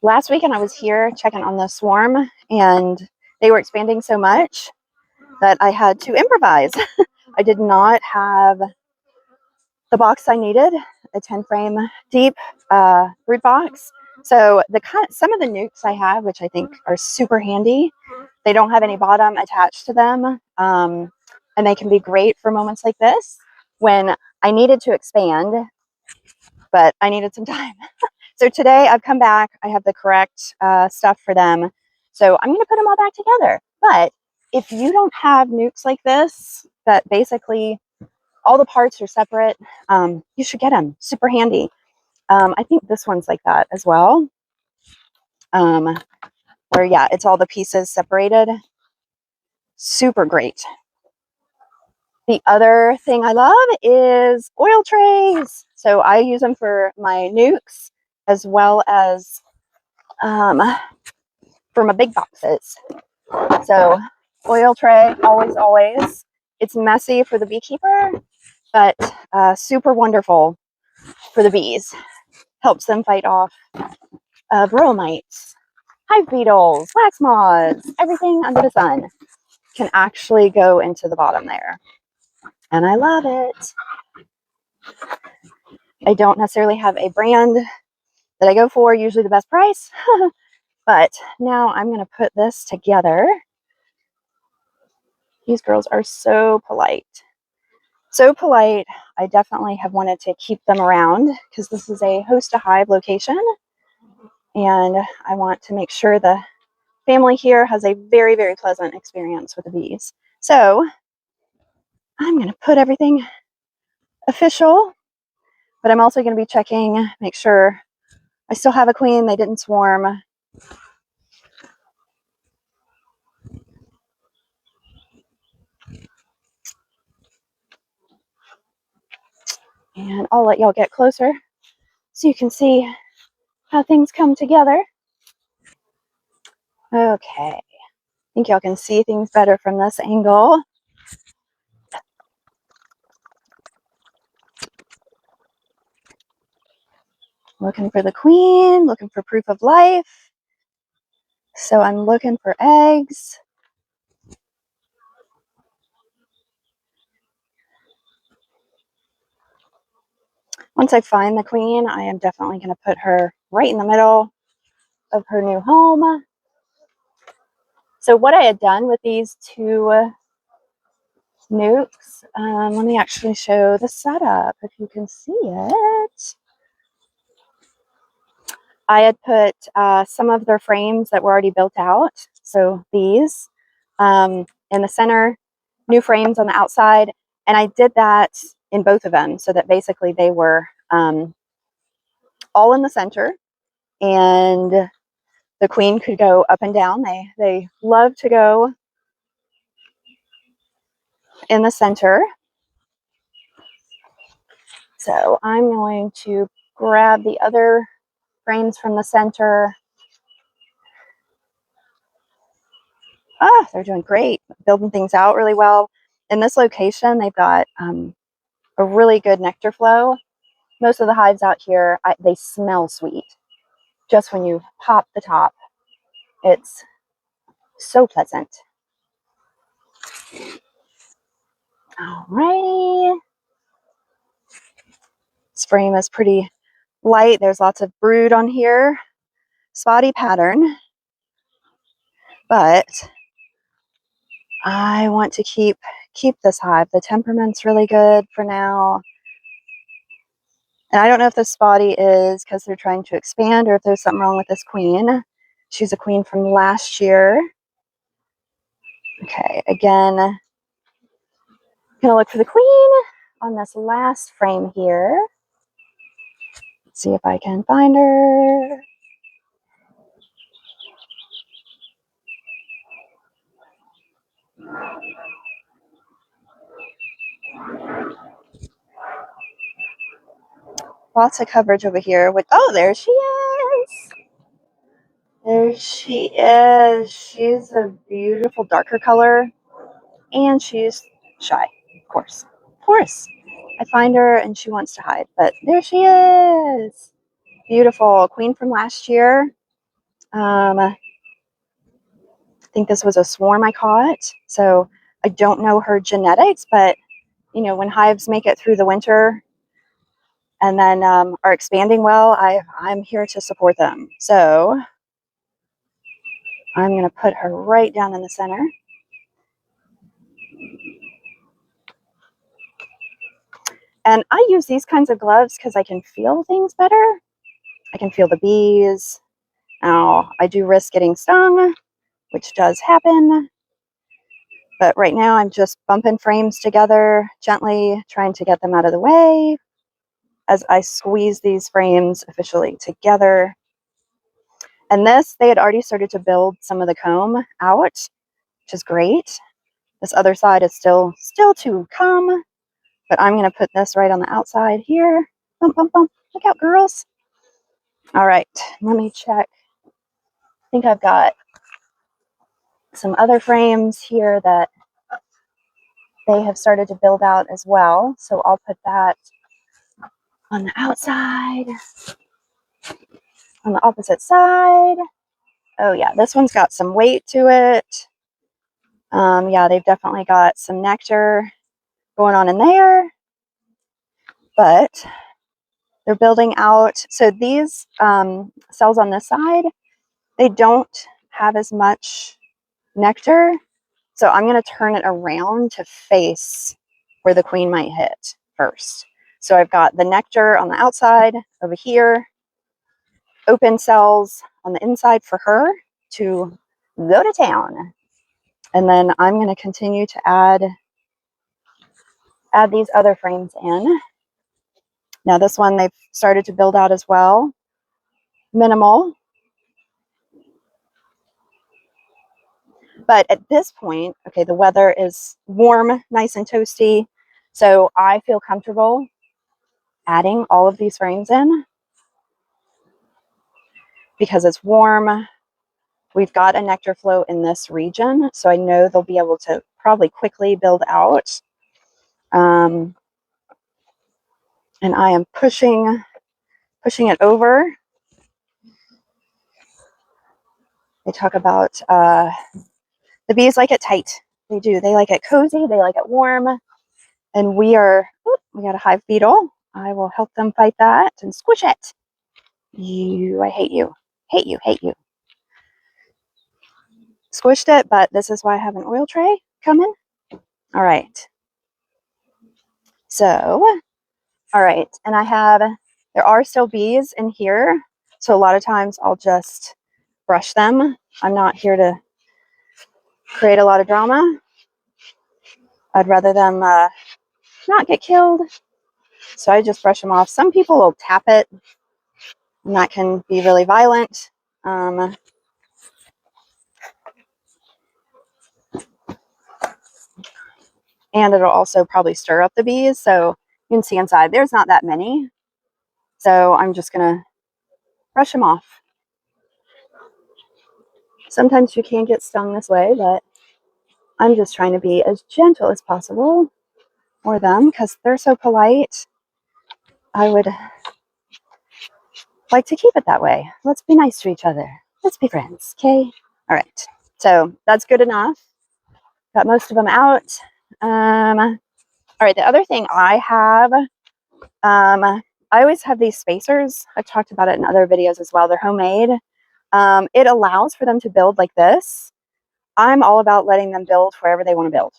Last weekend I was here checking on the swarm, and they were expanding so much that I had to improvise. I did not have the box I needed, a 10 frame deep brood box. So some of the nukes I have, which I think are super handy, they don't have any bottom attached to them, and they can be great for moments like this when I needed to expand, but I needed some time. So today I've come back, I have the correct stuff for them. So I'm gonna put them all back together. But if you don't have nukes like this, that basically all the parts are separate, you should get them, super handy. I think this one's like that as well. Where yeah, it's all the pieces separated. Super great. The other thing I love is oil trays. So I use them for my nukes as well as for my big boxes. So oil tray, always, always. It's messy for the beekeeper, but super wonderful for the bees. Helps them fight off varroa mites, hive beetles, wax moths, everything under the sun can actually go into the bottom there. And I love it. I don't necessarily have a brand that I go for, usually the best price, but now I'm going to put this together. These girls are so polite. So polite. I definitely have wanted to keep them around because this is a host a hive location, and I want to make sure the family here has a very, very pleasant experience with the bees. So I'm going to put everything official, but I'm also going to be checking, make sure I still have a queen, they didn't swarm. And I'll let y'all get closer so you can see how things come together. Okay, I think y'all can see things better from this angle. Looking for the queen, looking for proof of life. So I'm looking for eggs. Once I find the queen, I am definitely going to put her right in the middle of her new home. So what I had done with these two nukes, let me actually show the setup if you can see it. I had put some of their frames that were already built out, so these in the center, new frames on the outside, and I did that in both of them so that basically they were all in the center, and the queen could go up and down. They love to go in the center. So I'm going to grab the other frames from the center. They're doing great, building things out really well. In this location, they've got a really good nectar flow. Most of the hives out here, they smell sweet. Just when you pop the top, it's so pleasant. Alrighty. This frame is pretty light. There's lots of brood on here. Spotty pattern. But I want to keep this hive. The temperament's really good for now. And I don't know if the spotty is because they're trying to expand or if there's something wrong with this queen. She's a queen from last year. Okay, again, I'm gonna look for the queen on this last frame here. Let's see if I can find her. Lots of coverage over here. Oh, there she is. There she is. She's a beautiful darker color, and she's shy, of course. Of course. I find her and she wants to hide, but there she is. Beautiful. Queen from last year. I think this was a swarm I caught. So I don't know her genetics, but you know, when hives make it through the winter and then are expanding well, I'm here to support them. So I'm going to put her right down in the center. And I use these kinds of gloves because I can feel things better. I can feel the bees. Now, I do risk getting stung, which does happen. But right now, I'm just bumping frames together gently, trying to get them out of the way as I squeeze these frames officially together. And this, they had already started to build some of the comb out, which is great. This other side is still to come, but I'm going to put this right on the outside here. Bump, bump, bump. Look out, girls. All right, let me check. I think I've got some other frames here that they have started to build out as well. So I'll put that on the outside, on the opposite side. Oh yeah, this one's got some weight to it. Yeah, they've definitely got some nectar going on in there, but they're building out. So these cells on this side, they don't have as much nectar. So I'm going to turn it around to face where the queen might hit first. So I've got the nectar on the outside over here, open cells on the inside for her to go to town. And then I'm going to continue to add these other frames in. Now this one they've started to build out as well. Minimal. But at this point, okay, the weather is warm, nice and toasty. So I feel comfortable adding all of these frames in because it's warm. We've got a nectar flow in this region, so I know they'll be able to probably quickly build out. And I am pushing it over. They talk about the bees like it tight. They do. They like it cozy. They like it warm. And we got a hive beetle. I will help them fight that and squish it. I hate you. Hate you, hate you. Squished it, but this is why I have an oil tray coming. All right. So, all right. And there are still bees in here. So a lot of times I'll just brush them. I'm not here to create a lot of drama. I'd rather them not get killed. So I just brush them off. Some people will tap it, and that can be really violent. And it'll also probably stir up the bees. So you can see inside, there's not that many. So I'm just going to brush them off. Sometimes you can get stung this way, but I'm just trying to be as gentle as possible for them because they're so polite. I would like to keep it that way. Let's be nice to each other. Let's be friends, okay? All right. So that's good enough. Got most of them out. All right. The other thing I have, I always have these spacers. I've talked about it in other videos as well. They're homemade. It allows for them to build like this. I'm all about letting them build wherever they want to build.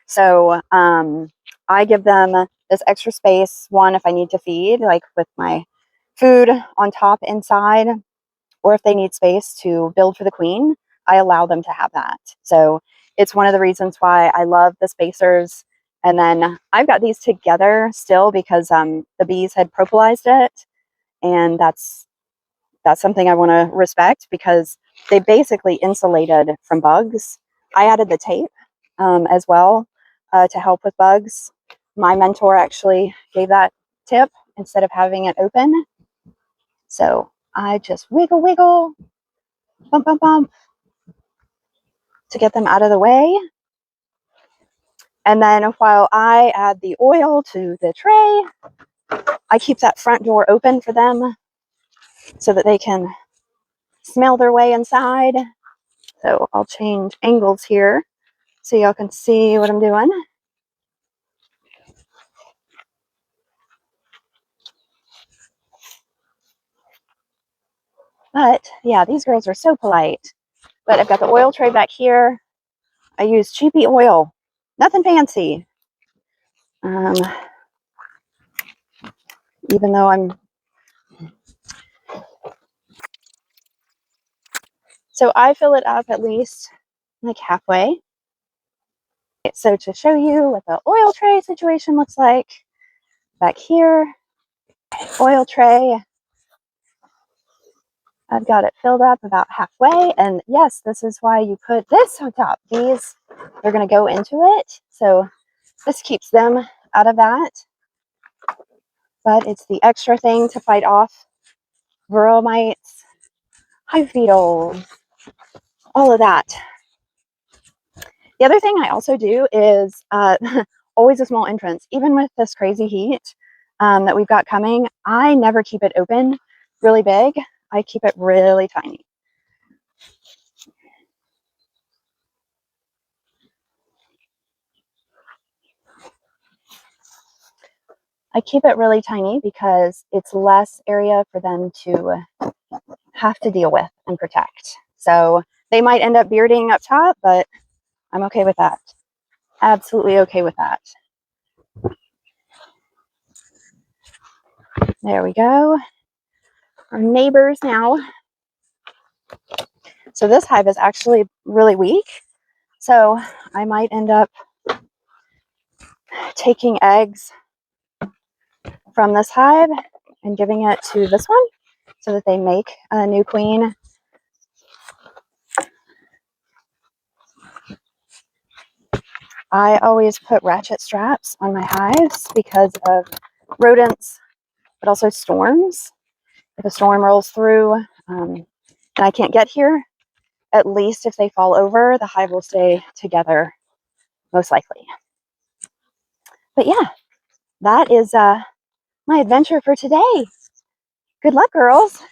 So I give them this extra space, one, if I need to feed, like with my food on top inside, or if they need space to build for the queen, I allow them to have that. So it's one of the reasons why I love the spacers. And then I've got these together still because the bees had propolized it. And that's something I want to respect because they basically insulated from bugs. I added the tape as well to help with bugs. My mentor actually gave that tip instead of having it open. So I just wiggle, wiggle, bump, bump, bump to get them out of the way. And then while I add the oil to the tray, I keep that front door open for them so that they can smell their way inside. So I'll change angles here so y'all can see what I'm doing. But yeah, these girls are so polite. But I've got the oil tray back here. I use cheapy oil, nothing fancy. Even though so I fill it up at least like halfway. So to show you what the oil tray situation looks like, back here, oil tray, I've got it filled up about halfway. And yes, this is why you put this on top. These are going to go into it. So this keeps them out of that. But it's the extra thing to fight off varroa mites, hive beetles, all of that. The other thing I also do is always a small entrance. Even with this crazy heat that we've got coming, I never keep it open really big. I keep it really tiny. I keep it really tiny because it's less area for them to have to deal with and protect. So they might end up bearding up top, but I'm okay with that. Absolutely okay with that. There we go. Our neighbors now. So this hive is actually really weak. So I might end up taking eggs from this hive and giving it to this one so that they make a new queen. I always put ratchet straps on my hives because of rodents, but also storms. If a storm rolls through and I can't get here, at least if they fall over, the hive will stay together, most likely. But yeah, that is my adventure for today. Good luck, girls.